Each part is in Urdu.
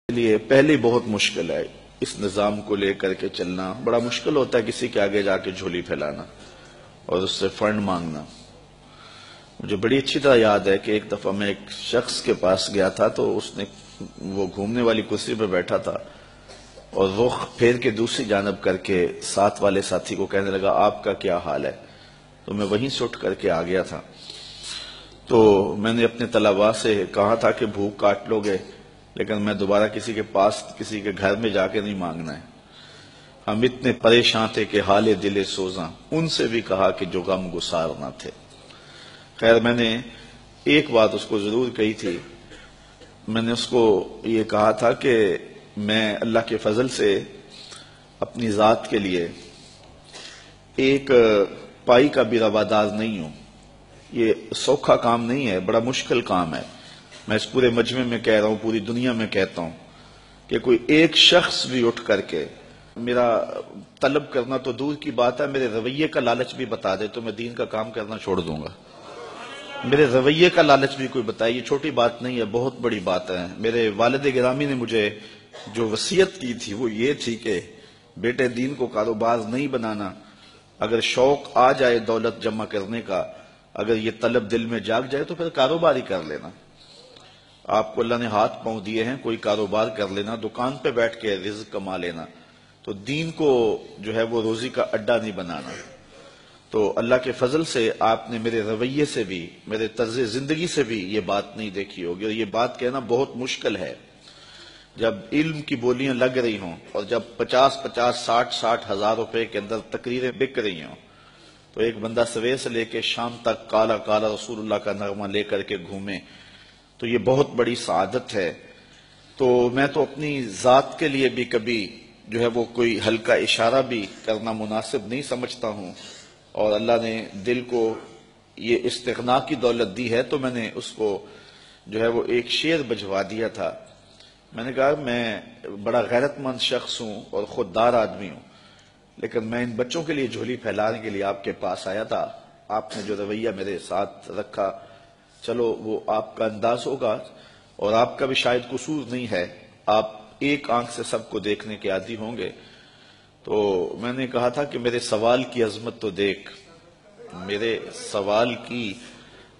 لیے پہلی بہت مشکل ہے اس نظام کو لے کر کے چلنا. بڑا مشکل ہوتا ہے کسی کے آگے جا کے جھولی پھیلانا اور اس سے فنڈ مانگنا. مجھے بڑی اچھی طرح یاد ہے کہ ایک دفعہ میں ایک شخص کے پاس گیا تھا تو اس نے وہ گھومنے والی کرسی پہ بیٹھا تھا اور رخ پھیر کے دوسری جانب کر کے ساتھ والے ساتھی کو کہنے لگا آپ کا کیا حال ہے. تو میں وہیں سے اٹھ کر کے آ گیا تھا. تو میں نے اپنے طلباء سے کہا تھا کہ بھوک کاٹ لو گے لیکن میں دوبارہ کسی کے پاس کسی کے گھر میں جا کے نہیں مانگنا ہے. ہم اتنے پریشان تھے کہ حال دل سوزاں ان سے بھی کہا کہ جو غم گسار نہ تھے. خیر میں نے ایک بات اس کو ضرور کہی تھی. میں نے اس کو یہ کہا تھا کہ میں اللہ کے فضل سے اپنی ذات کے لیے ایک پائی کا بھی روادار نہیں ہوں. یہ سوکھا کام نہیں ہے, بڑا مشکل کام ہے. میں اس پورے مجمع میں کہہ رہا ہوں, پوری دنیا میں کہتا ہوں کہ کوئی ایک شخص بھی اٹھ کر کے میرا طلب کرنا تو دور کی بات ہے, میرے رویے کا لالچ بھی بتا دے تو میں دین کا کام کرنا چھوڑ دوں گا. میرے رویے کا لالچ بھی کوئی بتائے, یہ چھوٹی بات نہیں ہے, بہت بڑی بات ہے. میرے والد گرامی نے مجھے جو وصیت کی تھی وہ یہ تھی کہ بیٹے دین کو کاروبار نہیں بنانا. اگر شوق آ جائے دولت جمع کرنے کا, اگر یہ طلب دل میں جاگ جائے تو پھر کاروبار ہی کر لینا. آپ کو اللہ نے ہاتھ پاؤں دیے ہیں, کوئی کاروبار کر لینا, دکان پہ بیٹھ کے رزق کما لینا. تو دین کو جو ہے وہ روزی کا اڈا نہیں بنانا. تو اللہ کے فضل سے آپ نے میرے رویے سے بھی, میرے طرز زندگی سے بھی یہ بات نہیں دیکھی ہوگی. اور یہ بات کہنا بہت مشکل ہے جب علم کی بولیاں لگ رہی ہوں اور جب 50,000 ہزار روپے کے اندر تقریریں بک رہی ہوں تو ایک بندہ سویر سے لے کے شام تک کالا کالا رسول اللہ کا نغمہ لے کر کے گھومے تو یہ بہت بڑی سعادت ہے. تو میں تو اپنی ذات کے لیے بھی کبھی جو ہے وہ کوئی ہلکا اشارہ بھی کرنا مناسب نہیں سمجھتا ہوں. اور اللہ نے دل کو یہ استغنا کی دولت دی ہے تو میں نے اس کو جو ہے وہ ایک شعر بجوا دیا تھا. میں نے کہا میں بڑا غیرت مند شخص ہوں اور خوددار آدمی ہوں, لیکن میں ان بچوں کے لیے جھولی پھیلانے کے لیے آپ کے پاس آیا تھا. آپ نے جو رویہ میرے ساتھ رکھا, چلو وہ آپ کا انداز ہوگا اور آپ کا بھی شاید قصور نہیں ہے, آپ ایک آنکھ سے سب کو دیکھنے کے عادی ہوں گے. تو میں نے کہا تھا کہ میرے سوال کی عظمت تو دیکھ, میرے سوال کی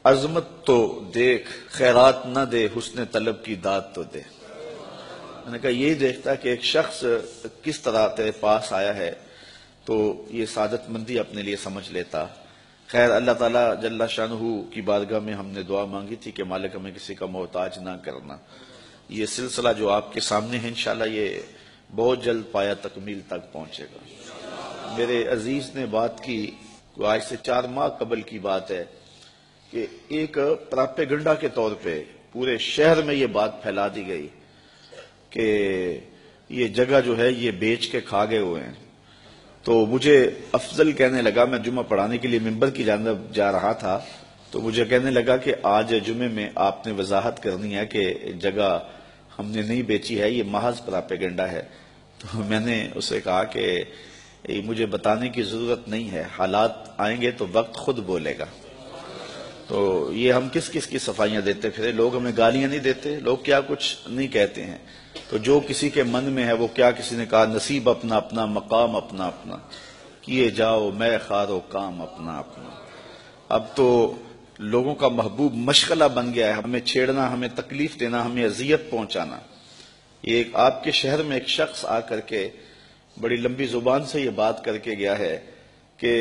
عظمت تو دیکھ, خیرات نہ دے حسن طلب کی داد تو دے. میں نے کہا یہ دیکھتا کہ ایک شخص کس طرح تیرے پاس آیا ہے تو یہ سعادت مندی اپنے لیے سمجھ لیتا. خیر اللہ تعالیٰ جل شانہ کی بارگاہ میں ہم نے دعا مانگی تھی کہ مالک ہمیں کسی کا محتاج نہ کرنا. یہ سلسلہ جو آپ کے سامنے ہے انشاءاللہ یہ بہت جلد پایا تکمیل تک پہنچے گا. میرے عزیز نے بات کی, آج سے 4 ماہ قبل کی بات ہے کہ ایک پراپیگنڈا کے طور پہ پورے شہر میں یہ بات پھیلا دی گئی کہ یہ جگہ جو ہے یہ بیچ کے کھا گئے ہوئے ہیں. تو مجھے افضل کہنے لگا, میں جمعہ پڑھانے کے لیے ممبر کی جانب جا رہا تھا تو مجھے کہنے لگا کہ آج جمعے میں آپ نے وضاحت کرنی ہے کہ جگہ ہم نے نہیں بیچی ہے, یہ محض پراپیگنڈا ہے. تو میں نے اسے کہا کہ مجھے بتانے کی ضرورت نہیں ہے, حالات آئیں گے تو وقت خود بولے گا. تو یہ ہم کس کس کی صفائیاں دیتے پھرے, لوگ ہمیں گالیاں نہیں دیتے, لوگ کیا کچھ نہیں کہتے ہیں. تو جو کسی کے من میں ہے وہ کیا, کسی نے کہا نصیب اپنا اپنا مقام اپنا اپنا, کیے جاؤ میں خارو کام اپنا اپنا. اب تو لوگوں کا محبوب مشغلہ بن گیا ہے ہمیں چھیڑنا, ہمیں تکلیف دینا, ہمیں اذیت پہنچانا. یہ ایک آپ کے شہر میں ایک شخص آ کر کے بڑی لمبی زبان سے یہ بات کر کے گیا ہے کہ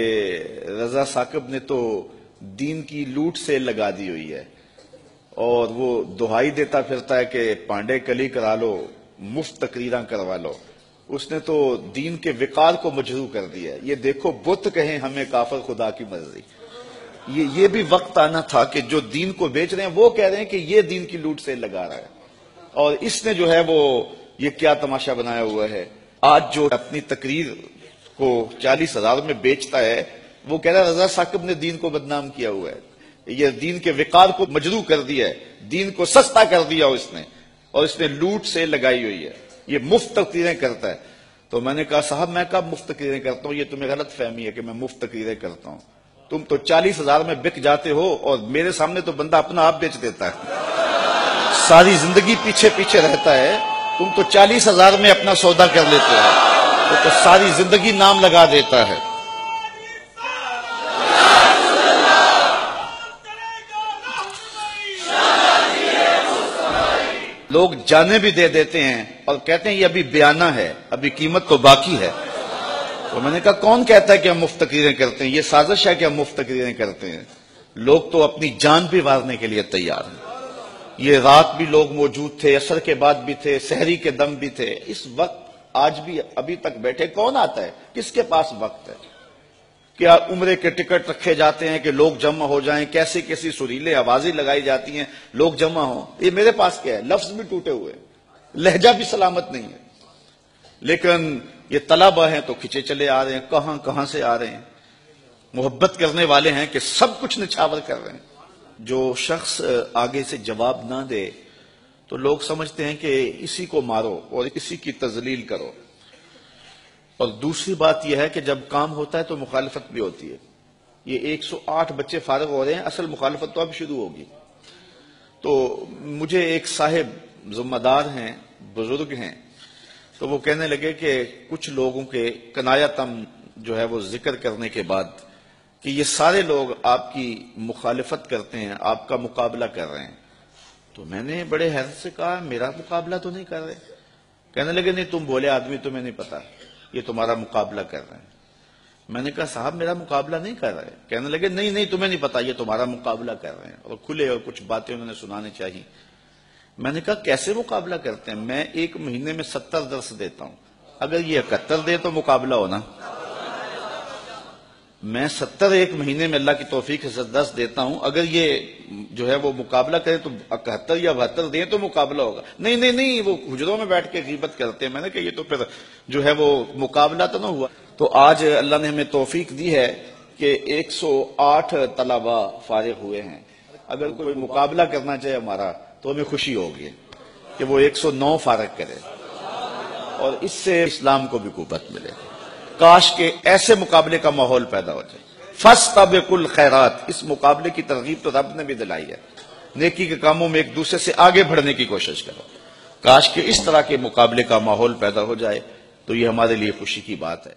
رضا ثاقب نے تو دین کی لوٹ سے لگا دی ہوئی ہے اور وہ دہائی دیتا پھرتا ہے کہ پانڈے کلی کرا لو, مفت تقریراں کروا لو. اس نے تو دین کے وقار کو مجروح کر دیا ہے. یہ دیکھو بت کہیں ہمیں کافر خدا کی مرضی. یہ بھی وقت آنا تھا کہ جو دین کو بیچ رہے ہیں وہ کہہ رہے ہیں کہ یہ دین کی لوٹ سے لگا رہا ہے. اور اس نے جو ہے وہ یہ کیا تماشا بنایا ہوا ہے. آج جو اپنی تقریر کو 40,000 میں بیچتا ہے وہ کہہ رہا ہے رضا ثاقب نے دین کو بدنام کیا ہوا ہے, یہ دین کے وقار کو مجروح کر دیا ہے, دین کو سستا کر دیا اس نے, اور اس نے لوٹ سے لگائی ہوئی ہے, یہ مفت تقریریں کرتا ہے. تو میں نے کہا صاحب میں کب مفت تقریریں کرتا ہوں, یہ تمہیں غلط فہمی ہے کہ میں مفت تقریریں کرتا ہوں. تم تو 40,000 میں بک جاتے ہو اور میرے سامنے تو بندہ اپنا آپ بیچ دیتا ہے, ساری زندگی پیچھے پیچھے رہتا ہے تم تو 40,000 میں اپنا سودا کر لیتے ہو، وہ تو ساری زندگی نام لگا دیتا ہے۔ لوگ جانیں بھی دے دیتے ہیں اور کہتے ہیں یہ ابھی بیانہ ہے، ابھی قیمت تو باقی ہے۔ تو میں نے کہا کون کہتا ہے کہ ہم مفت تقریریں کرتے ہیں؟ یہ سازش ہے کہ ہم مفت تقریریں کرتے ہیں۔ لوگ تو اپنی جان بھی وارنے کے لیے تیار ہیں۔ یہ رات بھی لوگ موجود تھے، عصر کے بعد بھی تھے، سحری کے دم بھی تھے، اس وقت آج بھی ابھی تک بیٹھے۔ کون آتا ہے؟ کس کے پاس وقت ہے؟ کیا عمرے کے ٹکٹ رکھے جاتے ہیں کہ لوگ جمع ہو جائیں، کیسی کیسی سریلے آوازیں لگائی جاتی ہیں لوگ جمع ہوں؟ یہ میرے پاس کیا ہے؟ لفظ بھی ٹوٹے ہوئے، لہجہ بھی سلامت نہیں ہے، لیکن یہ طلبہ ہیں تو کھچے چلے آ رہے ہیں، کہاں کہاں سے آ رہے ہیں۔ محبت کرنے والے ہیں کہ سب کچھ نچھاور کر رہے ہیں۔ جو شخص آگے سے جواب نہ دے تو لوگ سمجھتے ہیں کہ اسی کو مارو اور اسی کی تذلیل کرو۔ اور دوسری بات یہ ہے کہ جب کام ہوتا ہے تو مخالفت بھی ہوتی ہے۔ یہ 108 بچے فارغ ہو رہے ہیں، اصل مخالفت تو اب شروع ہوگی۔ تو مجھے ایک صاحب ذمہ دار ہیں، بزرگ ہیں، تو وہ کہنے لگے کہ کچھ لوگوں کے کنایتم جو ہے وہ ذکر کرنے کے بعد کہ یہ سارے لوگ آپ کی مخالفت کرتے ہیں، آپ کا مقابلہ کر رہے ہیں۔ تو میں نے بڑے حیرت سے کہا میرا مقابلہ تو نہیں کر رہے۔ کہنے لگے نہیں تم بولے آدمی، تمہیں نہیں پتا، یہ تمہارا مقابلہ کر رہے ہیں۔ میں نے کہا صاحب میرا مقابلہ نہیں کر رہے۔ کہنے لگے نہیں تمہیں نہیں پتا، یہ تمہارا مقابلہ کر رہے ہیں، اور کھلے اور کچھ باتیں انہوں نے سنانے چاہی۔ میں نے کہا کیسے مقابلہ کرتے ہیں؟ میں ایک مہینے میں 70 درس دیتا ہوں، اگر یہ 71 دے تو مقابلہ ہونا۔ میں 70 ایک مہینے میں اللہ کی توفیق سے درس دیتا ہوں، اگر یہ جو ہے وہ مقابلہ کرے تو 71 یا 72 دیں تو مقابلہ ہوگا۔ نہیں وہ حجروں میں بیٹھ کے غیبت کرتے ہیں۔ میں نے کہا یہ تو پھر جو ہے وہ مقابلہ تو نہ ہوا۔ تو آج اللہ نے ہمیں توفیق دی ہے کہ 108 طلبہ فارغ ہوئے ہیں۔ اگر کوئی مقابلہ کرنا چاہے ہمارا تو ہمیں خوشی ہوگی کہ وہ 109 فارغ کرے، اور اس سے اسلام کو بھی قوت ملے۔ کاش کے ایسے مقابلے کا ماحول پیدا ہو جائے۔ فاستبقوا الخیرات، اس مقابلے کی ترغیب تو رب نے بھی دلائی ہے۔ نیکی کے کاموں میں ایک دوسرے سے آگے بڑھنے کی کوشش کرو۔ کاش کہ اس طرح کے مقابلے کا ماحول پیدا ہو جائے تو یہ ہمارے لیے خوشی کی بات ہے۔